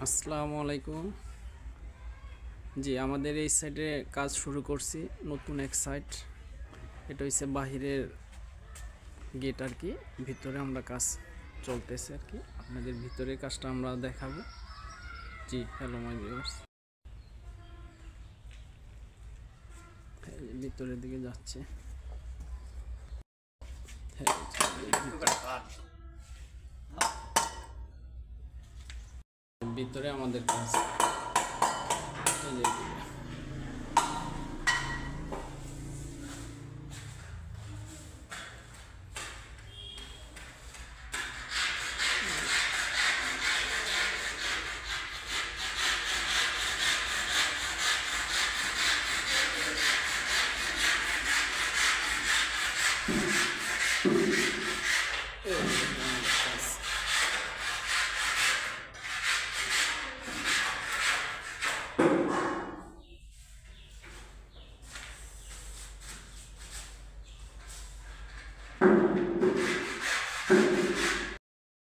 আসসালামু আলাইকুম। জি, আমাদের এই সাইডে কাজ শুরু করছি, নতুন এক সাইট। এটা হচ্ছে বাহিরের গেট আর কি, ভিতরে আমরা কাজ চলতেছে আর কি। আপনাদের ভিতরের কাজটা আমরা দেখাবো। জি, হ্যালো মাই ভিউয়ার্স, ভিতরের দিকে যাচ্ছে। হ্যাঁ, ভিতরে আমাদের কাজ। এই যে আমাদের কাজ।